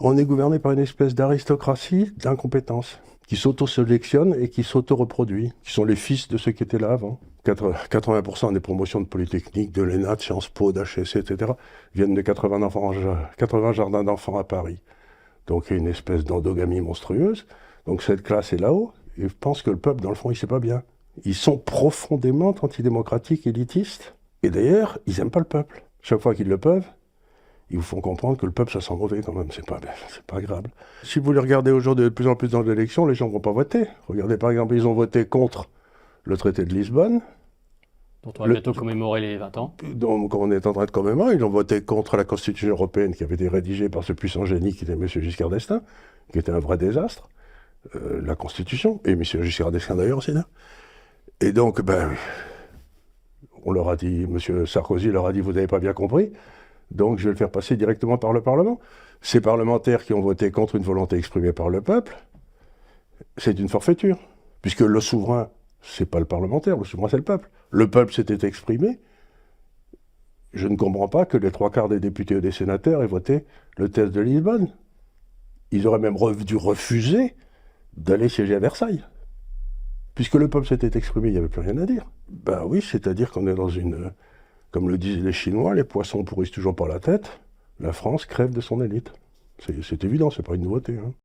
On est gouverné par une espèce d'aristocratie d'incompétence, qui s'auto-sélectionne et qui s'auto-reproduit, qui sont les fils de ceux qui étaient là avant. 80% des promotions de Polytechnique, de l'ENA, de Sciences Po, d'HEC, etc., viennent de 80 jardins d'enfants à Paris. Donc il y a une espèce d'endogamie monstrueuse. Donc cette classe est là-haut, et je pense que le peuple, dans le fond, il ne sait pas bien. Ils sont profondément antidémocratiques, élitistes, et d'ailleurs, ils n'aiment pas le peuple. Chaque fois qu'ils le peuvent, ils vous font comprendre que le peuple, ça sent mauvais quand même, c'est pas agréable. Si vous les regardez aujourd'hui de plus en plus dans l'élection, les gens ne vont pas voter. Regardez par exemple, ils ont voté contre le traité de Lisbonne, dont on va bientôt commémorer les 20 ans. donc on est en train de commémorer. Ils ont voté contre la Constitution européenne qui avait été rédigée par ce puissant génie qui était M. Giscard d'Estaing, qui était un vrai désastre, la Constitution, et M. Giscard d'Estaing d'ailleurs aussi. Là. Et donc, on leur a dit, M. Sarkozy leur a dit, vous n'avez pas bien compris, donc je vais le faire passer directement par le Parlement. Ces parlementaires qui ont voté contre une volonté exprimée par le peuple, c'est une forfaiture, puisque le souverain, c'est pas le parlementaire, le souverain c'est le peuple. Le peuple s'était exprimé. Je ne comprends pas que les 3/4 des députés et des sénateurs aient voté le test de Lisbonne. Ils auraient même dû refuser d'aller siéger à Versailles. Puisque le peuple s'était exprimé, il n'y avait plus rien à dire. Ben oui, c'est-à-dire qu'on est dans une... Comme le disaient les Chinois, les poissons pourrissent toujours par la tête. La France crève de son élite. C'est évident, c'est pas une nouveauté. Hein.